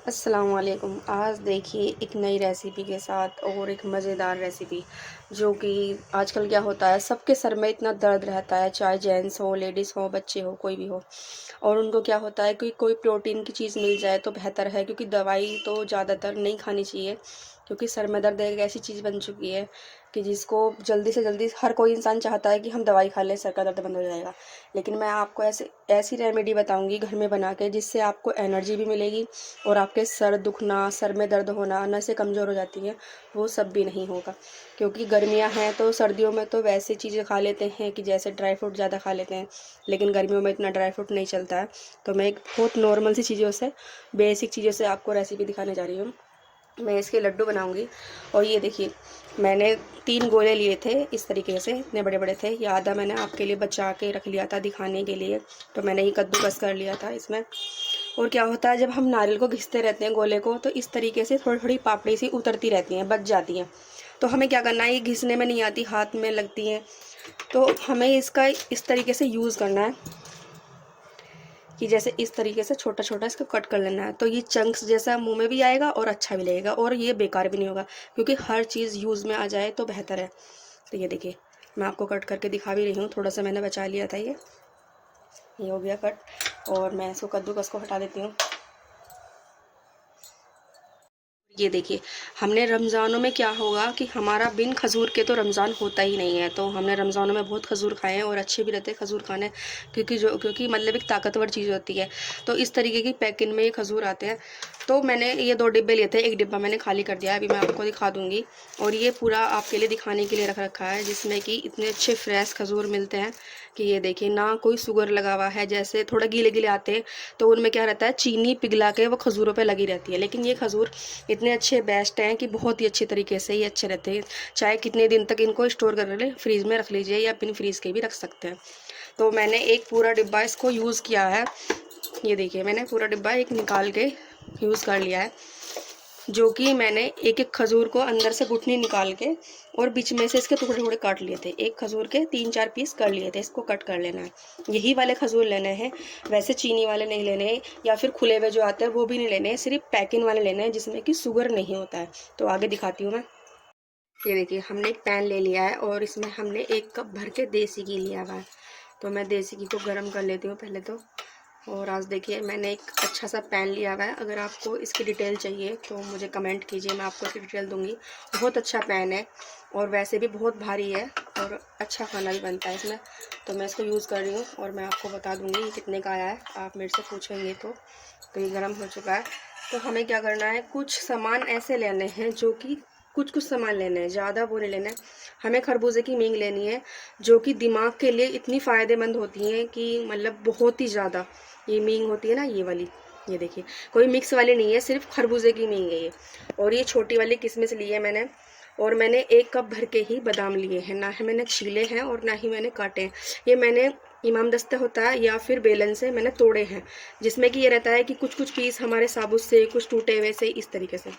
अस्सलाम वालेकुम। आज देखिए एक नई रेसिपी के साथ और एक मज़ेदार रेसिपी, जो कि आजकल क्या होता है, सबके सर में इतना दर्द रहता है, चाहे जेंट्स हो, लेडीज़ हो, बच्चे हो, कोई भी हो। और उनको क्या होता है कि कोई प्रोटीन की चीज़ मिल जाए तो बेहतर है, क्योंकि दवाई तो ज़्यादातर नहीं खानी चाहिए। क्योंकि सर में दर्द एक ऐसी चीज़ बन चुकी है कि जिसको जल्दी से जल्दी हर कोई इंसान चाहता है कि हम दवाई खा लें, सर का दर्द बंद हो जाएगा। लेकिन मैं आपको ऐसी रेमेडी बताऊंगी घर में बना के, जिससे आपको एनर्जी भी मिलेगी और आपके सर दुखना, सर में दर्द होना, नसें कमज़ोर हो जाती हैं, वो सब भी नहीं होगा। क्योंकि गर्मियां हैं तो सर्दियों में तो वैसे चीज़ें खा लेते हैं कि जैसे ड्राई फ्रूट ज़्यादा खा लेते हैं, लेकिन गर्मियों में इतना ड्राई फ्रूट नहीं चलता है। तो मैं एक बहुत नॉर्मल सी चीज़ों से, बेसिक चीज़ों से आपको रेसिपी दिखाने जा रही हूँ। मैं इसके लड्डू बनाऊंगी। और ये देखिए, मैंने 3 गोले लिए थे इस तरीके से, इतने बड़े बड़े थे। ये आधा मैंने आपके लिए बचा के रख लिया था दिखाने के लिए, तो मैंने ये कद्दूकस कर लिया था इसमें। और क्या होता है, जब हम नारियल को घिसते रहते हैं गोले को, तो इस तरीके से थोड़ी थोड़ी पापड़ी सी उतरती रहती हैं, बच जाती हैं। तो हमें क्या करना है, ये घिसने में नहीं आती, हाथ में लगती हैं। तो हमें इसका इस तरीके से यूज़ करना है कि जैसे इस तरीके से छोटा छोटा इसको कट कर लेना है। तो ये चंक्स जैसा मुंह में भी आएगा और अच्छा भी लगेगा, और ये बेकार भी नहीं होगा, क्योंकि हर चीज़ यूज़ में आ जाए तो बेहतर है। तो ये देखिए, मैं आपको कट करके दिखा भी रही हूँ। थोड़ा सा मैंने बचा लिया था, ये हो गया कट। और मैं इसको कद्दूकस को हटा देती हूँ। ये देखिए, हमने रमज़ानों में क्या होगा कि हमारा बिन खजूर के तो रमज़ान होता ही नहीं है। तो हमने रमज़ानों में बहुत खजूर खाए हैं, और अच्छे भी रहते हैं खजूर खाने, क्योंकि मतलब एक ताकतवर चीज़ होती है। तो इस तरीके की पैकिंग में ये खजूर आते हैं। तो मैंने ये 2 डिब्बे लिए थे, एक डिब्बा मैंने खाली कर दिया है, अभी मैं आपको दिखा दूँगी। और ये पूरा आपके लिए दिखाने के लिए रख रखा है, जिसमें कि इतने अच्छे फ्रेश खजूर मिलते हैं कि ये देखिए, ना कोई शुगर लगा हुआ है। जैसे थोड़ा गीले गीले आते हैं तो उनमें क्या रहता है, चीनी पिघला के वो खजूरों पे लगी रहती है। लेकिन ये खजूर इतने अच्छे बेस्ट हैं कि बहुत ही अच्छे तरीके से ये अच्छे रहते हैं। चाहे कितने दिन तक इनको स्टोर कर ले, फ्रीज में रख लीजिए या बिन फ्रीज के भी रख सकते हैं। तो मैंने एक पूरा डिब्बा इसको यूज़ किया है। ये देखिए, मैंने पूरा डिब्बा एक निकाल के यूज़ कर लिया है, जो कि मैंने एक एक खजूर को अंदर से गुठनी निकाल के और बीच में से इसके टुकड़े टुकड़े काट लिए थे। एक खजूर के 3-4 पीस कर लिए थे, इसको कट कर लेना है। यही वाले खजूर लेने हैं, वैसे चीनी वाले नहीं लेने हैं, या फिर खुले हुए जो आते हैं वो भी नहीं लेने हैं, सिर्फ पैकिंग वाले लेने हैं जिसमें कि शुगर नहीं होता है। तो आगे दिखाती हूँ मैं। ये देखिए, हमने एक पैन ले लिया है और इसमें हमने 1 कप भर के देसी घी लिया हुआ है। तो मैं देसी घी को गर्म कर लेती हूँ पहले तो। और आज देखिए, मैंने एक अच्छा सा पैन लिया हुआ है। अगर आपको इसकी डिटेल चाहिए तो मुझे कमेंट कीजिए, मैं आपको इसकी डिटेल दूंगी। बहुत अच्छा पैन है, और वैसे भी बहुत भारी है, और अच्छा खाना भी बनता है इसमें। तो मैं इसको यूज़ कर रही हूँ और मैं आपको बता दूंगी ये कितने का आया है, आप मेरे से पूछेंगे तो ये गर्म हो चुका है। तो हमें क्या करना है, कुछ सामान ऐसे लेने हैं जो कि कुछ कुछ सामान लेने हैं, ज़्यादा वो नहीं लेना है। हमें खरबूजे की मींग लेनी है, जो कि दिमाग के लिए इतनी फ़ायदेमंद होती हैं कि मतलब बहुत ही ज़्यादा। ये मींग होती है ना, ये वाली, ये देखिए, कोई मिक्स वाली नहीं है, सिर्फ खरबूजे की मींग है ये। और ये छोटी वाली किशमिश ली है मैंने। और मैंने 1 कप भर के ही बादाम लिए हैं, ना ही मैंने छीले हैं और ना ही मैंने काटे हैं। ये मैंने इमाम दस्ता होता है या फिर बेलन से मैंने तोड़े हैं, जिसमें कि ये रहता है कि कुछ कुछ पीस हमारे साबुत से, कुछ टूटे हुए से, इस तरीके से।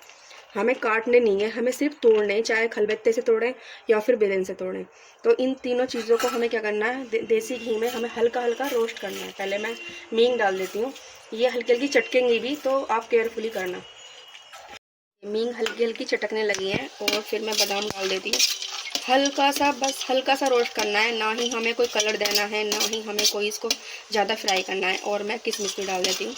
हमें काटने नहीं है, हमें सिर्फ तोड़ने हैं, चाहे खलबत्ते से तोड़ें या फिर बेलन से तोड़ें। तो इन तीनों चीज़ों को हमें क्या करना है, देसी घी में हमें हल्का हल्का रोस्ट करना है। पहले मैं मींग डाल देती हूँ, ये हल्की हल्की चटकेंगी भी, तो आप केयरफुली करना। मींग हल्की हल्की चटकने लगी है, और फिर मैं बादाम डाल देती हूँ। हल्का सा, बस हल्का सा रोस्ट करना है, ना ही हमें कोई कलर देना है, ना ही हमें कोई इसको ज़्यादा फ्राई करना है। और मैं किशमिश भी डाल देती हूँ।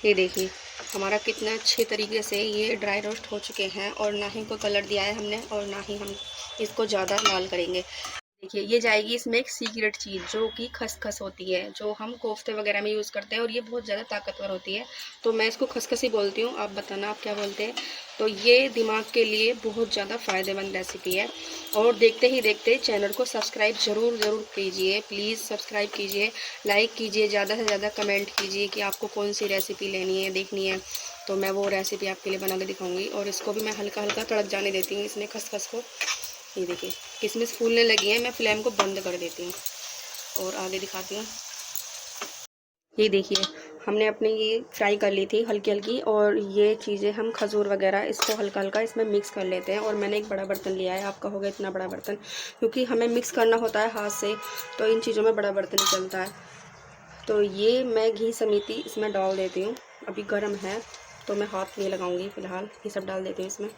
ये देखिए, हमारा कितना अच्छे तरीके से ये ड्राई रोस्ट हो चुके हैं, और ना ही कोई कलर दिया है हमने, और ना ही हम इसको ज़्यादा लाल करेंगे। देखिए, ये जाएगी इसमें एक सीक्रेट चीज़, जो कि खसखस होती है, जो हम कोफ्ते वगैरह में यूज़ करते हैं, और ये बहुत ज़्यादा ताकतवर होती है। तो मैं इसको खसखस ही बोलती हूँ, आप बताना आप क्या बोलते हैं। तो ये दिमाग के लिए बहुत ज़्यादा फ़ायदेमंद रेसिपी है। और देखते ही देखते चैनल को सब्सक्राइब ज़रूर ज़रूर कीजिए, प्लीज़ सब्सक्राइब कीजिए, लाइक कीजिए, ज़्यादा से ज़्यादा कमेंट कीजिए कि आपको कौन सी रेसिपी लेनी है, देखनी है। तो मैं वो रेसिपी आपके लिए बना के दिखाऊँगी। और इसको भी मैं हल्का हल्का तड़क जाने देती हूँ इसमें, खसखस को। ये देखिए, किशमिश फूलने लगी है, मैं फ्लेम को बंद कर देती हूँ और आगे दिखाती हूँ। ये देखिए, हमने अपनी ये फ्राई कर ली थी हल्की हल्की, और ये चीज़ें हम खजूर वगैरह इसको हल्का हल्का इसमें मिक्स कर लेते हैं। और मैंने एक बड़ा बर्तन लिया है, आपका होगा इतना बड़ा बर्तन, क्योंकि हमें मिक्स करना होता है हाथ से, तो इन चीज़ों में बड़ा बर्तन ही चलता है। तो ये मैं घी समेती इसमें डाल देती हूँ, अभी गर्म है तो मैं हाथ नहीं लगाऊंगी फ़िलहाल। ये सब डाल देती हूँ इसमें।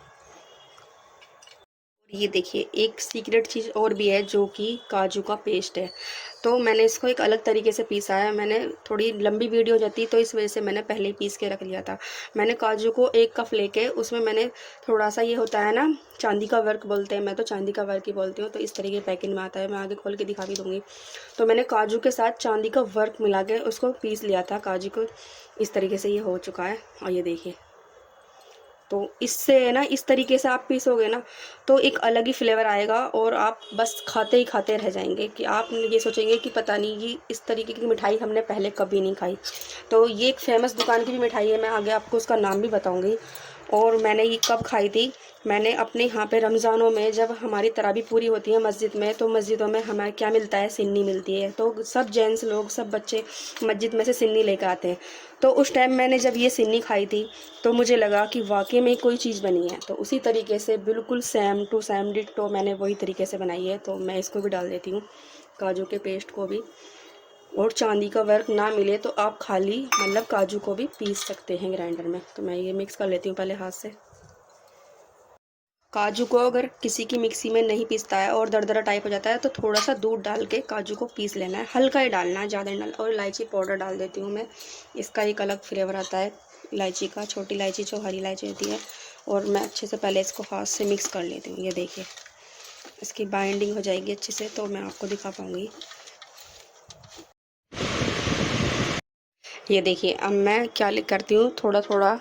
ये देखिए एक सीक्रेट चीज़ और भी है जो कि काजू का पेस्ट है। तो मैंने इसको एक अलग तरीके से पीसा है। मैंने थोड़ी लंबी वीडियो हो जाती तो इस वजह से मैंने पहले ही पीस के रख लिया था। मैंने काजू को 1 कप लेके उसमें मैंने थोड़ा सा, ये होता है ना चांदी का वर्क बोलते हैं, मैं तो चांदी का वर्क ही बोलती हूँ, तो इस तरीके पैकेट में आता है, मैं आगे खोल के दिखा भी दूँगी। तो मैंने काजू के साथ चांदी का वर्क मिला के उसको पीस लिया था काजू को। इस तरीके से ये हो चुका है और ये देखिए। तो इससे ना इस तरीके से आप पीसोगे ना तो एक अलग ही फ्लेवर आएगा और आप बस खाते ही खाते रह जाएंगे कि आप ये सोचेंगे कि पता नहीं ये इस तरीके की मिठाई हमने पहले कभी नहीं खाई। तो ये एक फेमस दुकान की भी मिठाई है, मैं आगे आपको उसका नाम भी बताऊंगी। और मैंने ये कब खाई थी, मैंने अपने यहाँ पे रमज़ानों में जब हमारी तरावी पूरी होती है मस्जिद में, तो मस्जिदों में हमें क्या मिलता है, सिन्नी मिलती है। तो सब जेंट्स लोग, सब बच्चे मस्जिद में से सिन्नी लेकर आते हैं। तो उस टाइम मैंने जब ये सिन्नी खाई थी तो मुझे लगा कि वाकई में कोई चीज़ बनी है। तो उसी तरीके से बिल्कुल सेम टू सेम डिट्टो मैंने वही तरीके से बनाई है। तो मैं इसको भी डाल देती हूँ, काजू के पेस्ट को भी। और चांदी का वर्क ना मिले तो आप खाली मतलब काजू को भी पीस सकते हैं ग्राइंडर में। तो मैं ये मिक्स कर लेती हूँ पहले हाथ से। काजू को अगर किसी की मिक्सी में नहीं पीसता है और दरदरा टाइप हो जाता है तो थोड़ा सा दूध डाल के काजू को पीस लेना है, हल्का ही डालना है, ज़्यादा नहीं डालना। और इलायची पाउडर डाल देती हूँ मैं, इसका एक अलग फ्लेवर आता है इलायची का, छोटी इलायची जो हरी इलायची होती है। और मैं अच्छे से पहले इसको हाथ से मिक्स कर लेती हूँ। ये देखिए इसकी बाइंडिंग हो जाएगी अच्छे से तो मैं आपको दिखा पाऊँगी। ये देखिए अब मैं क्या करती हूँ, थोड़ा थोड़ा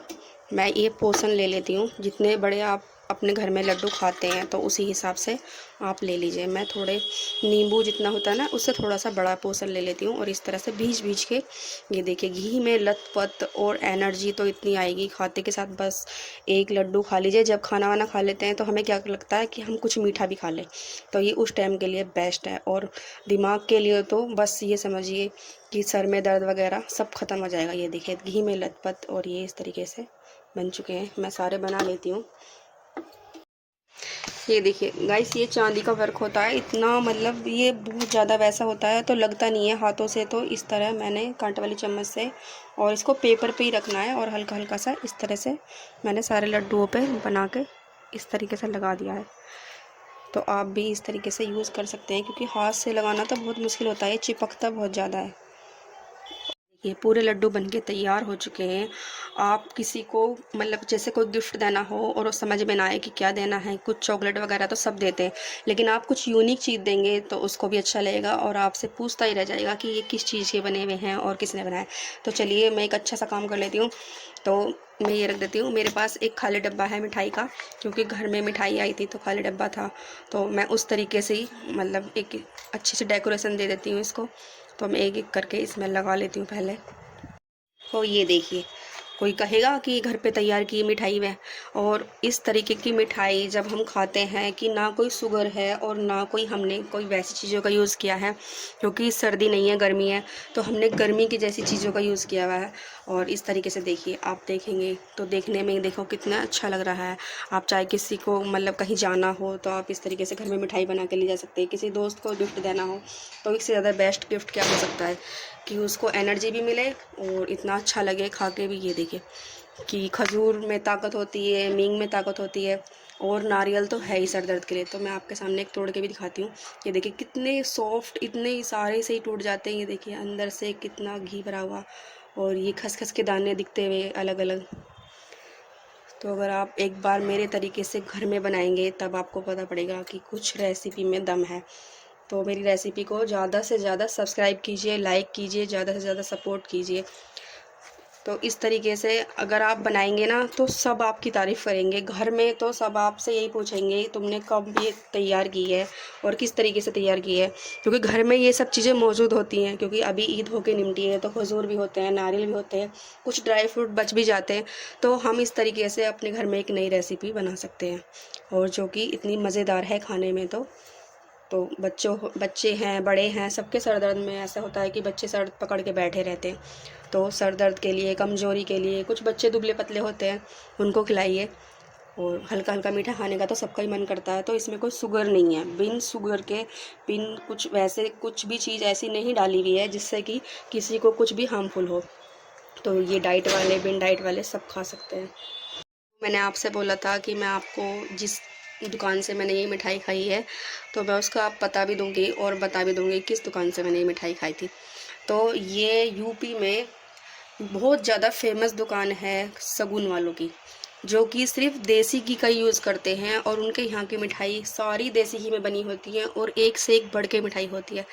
मैं ये पोर्शन ले लेती हूँ। जितने बड़े आप अपने घर में लड्डू खाते हैं तो उसी हिसाब से आप ले लीजिए। मैं थोड़े नींबू जितना होता है ना उससे थोड़ा सा बड़ा पोर्शन ले लेती हूँ और इस तरह से भीज भीज के, ये देखिए घी में लथपथ और एनर्जी तो इतनी आएगी खाते के साथ। बस एक लड्डू खा लीजिए। जब खाना वाना खा लेते हैं तो हमें क्या लगता है कि हम कुछ मीठा भी खा लें, तो ये उस टाइम के लिए बेस्ट है। और दिमाग के लिए तो बस ये समझिए कि सर में दर्द वगैरह सब ख़त्म हो जाएगा। ये देखिए घी में लथपथ और ये इस तरीके से बन चुके हैं। मैं सारे बना लेती हूँ। ये देखिए गाइस ये चांदी का वर्क होता है इतना, मतलब ये बहुत ज़्यादा वैसा होता है तो लगता नहीं है हाथों से। तो इस तरह मैंने कांटे वाली चम्मच से, और इसको पेपर पे ही रखना है और हल्का हल्का सा इस तरह से मैंने सारे लड्डुओं पे बना के इस तरीके से लगा दिया है। तो आप भी इस तरीके से यूज़ कर सकते हैं क्योंकि हाथ से लगाना तो बहुत मुश्किल होता है, चिपकता बहुत ज़्यादा है। ये पूरे लड्डू बनके तैयार हो चुके हैं। आप किसी को मतलब जैसे कोई गिफ्ट देना हो और उस समझ में ना आए कि क्या देना है, कुछ चॉकलेट वगैरह तो सब देते हैं, लेकिन आप कुछ यूनिक चीज़ देंगे तो उसको भी अच्छा लगेगा और आपसे पूछता ही रह जाएगा कि ये किस चीज़ के बने हुए हैं और किसने बनाए। तो चलिए मैं एक अच्छा सा काम कर लेती हूँ। तो मैं ये रख देती हूँ, मेरे पास एक खाली डब्बा है मिठाई का, क्योंकि घर में मिठाई आई थी तो खाली डब्बा था। तो मैं उस तरीके से ही मतलब एक अच्छी सी डेकोरेशन दे देती हूँ इसको। तो मैं एक एक करके इसमें लगा लेती हूँ पहले। तो ये देखिए कोई कहेगा कि घर पे तैयार की मिठाई है। और इस तरीके की मिठाई जब हम खाते हैं कि ना कोई शुगर है और ना कोई हमने कोई वैसी चीज़ों का यूज़ किया है, क्योंकि सर्दी नहीं है गर्मी है, तो हमने गर्मी की जैसी चीज़ों का यूज़ किया हुआ है। और इस तरीके से देखिए आप देखेंगे तो देखने में देखो कितना अच्छा लग रहा है। आप चाहे किसी को मतलब कहीं जाना हो तो आप इस तरीके से घर में मिठाई बना के ले जा सकते हैं। किसी दोस्त को गिफ्ट देना हो तो इससे ज़्यादा बेस्ट गिफ्ट क्या हो सकता है कि उसको एनर्जी भी मिले और इतना अच्छा लगे खा के भी। ये देखिए कि खजूर में ताकत होती है, मींग में ताकत होती है, और नारियल तो है ही सर दर्द के लिए। तो मैं आपके सामने एक तोड़ के भी दिखाती हूँ। ये देखिए कितने सॉफ्ट, इतने सारे से ही टूट जाते हैं। ये देखिए अंदर से कितना घी भरा हुआ और ये खसखस के दाने दिखते हुए अलग अलग। तो अगर आप एक बार मेरे तरीके से घर में बनाएंगे तब आपको पता पड़ेगा कि कुछ रेसिपी में दम है। तो मेरी रेसिपी को ज़्यादा से ज़्यादा सब्सक्राइब कीजिए, लाइक कीजिए, ज़्यादा से ज़्यादा सपोर्ट कीजिए। तो इस तरीके से अगर आप बनाएंगे ना तो सब आपकी तारीफ़ करेंगे। घर में तो सब आपसे यही पूछेंगे तुमने कब ये तैयार की है और किस तरीके से तैयार की है, क्योंकि घर में ये सब चीज़ें मौजूद होती हैं। क्योंकि अभी ईद होके निमटी है तो खजूर भी होते हैं, नारियल भी होते हैं, कुछ ड्राई फ्रूट बच भी जाते हैं। तो हम इस तरीके से अपने घर में एक नई रेसिपी बना सकते हैं और जो कि इतनी मज़ेदार है खाने में। तो बच्चे हैं, बड़े हैं, सबके सर दर्द में ऐसा होता है कि बच्चे सर पकड़ के बैठे रहते हैं। तो सर दर्द के लिए, कमज़ोरी के लिए, कुछ बच्चे दुबले पतले होते हैं उनको खिलाइए। और हल्का हल्का मीठा खाने का तो सबका ही मन करता है। तो इसमें कोई शुगर नहीं है, बिन शुगर के, बिन कुछ वैसे कुछ भी चीज़ ऐसी नहीं डाली हुई है जिससे कि किसी को कुछ भी हार्मफुल हो। तो ये डाइट वाले, बिन डाइट वाले सब खा सकते हैं। मैंने आपसे बोला था कि मैं आपको जिस दुकान से मैंने ये मिठाई खाई है तो मैं उसका आप पता भी दूंगी और बता भी दूंगी किस दुकान से मैंने ये मिठाई खाई थी। तो ये यूपी में बहुत ज़्यादा फेमस दुकान है सगुन वालों की, जो कि सिर्फ देसी घी का यूज़ करते हैं और उनके यहाँ की मिठाई सारी देसी घी में बनी होती है और एक से एक बढ़ के मिठाई होती है।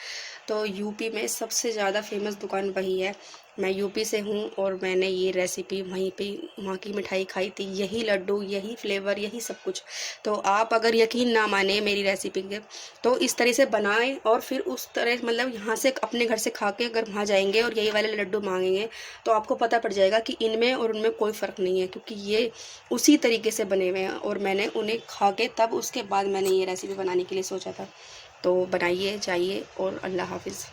तो यूपी में सबसे ज़्यादा फेमस दुकान वही है। मैं यूपी से हूँ और मैंने ये रेसिपी वहीं पे वहाँ की मिठाई खाई थी, यही लड्डू, यही फ्लेवर, यही सब कुछ। तो आप अगर यकीन ना माने मेरी रेसिपी के, तो इस तरह से बनाएं और फिर उस तरह मतलब यहाँ से अपने घर से खा के अगर वहाँ जाएंगे और यही वाले लड्डू मांगेंगे तो आपको पता पड़ जाएगा कि इनमें और उनमें कोई फ़र्क नहीं है, क्योंकि ये उसी तरीके से बने हुए हैं और मैंने उन्हें खा के तब उसके बाद मैंने ये रेसिपी बनाने के लिए सोचा था। तो बनाइए, जाइए और अल्लाह हाफिज़।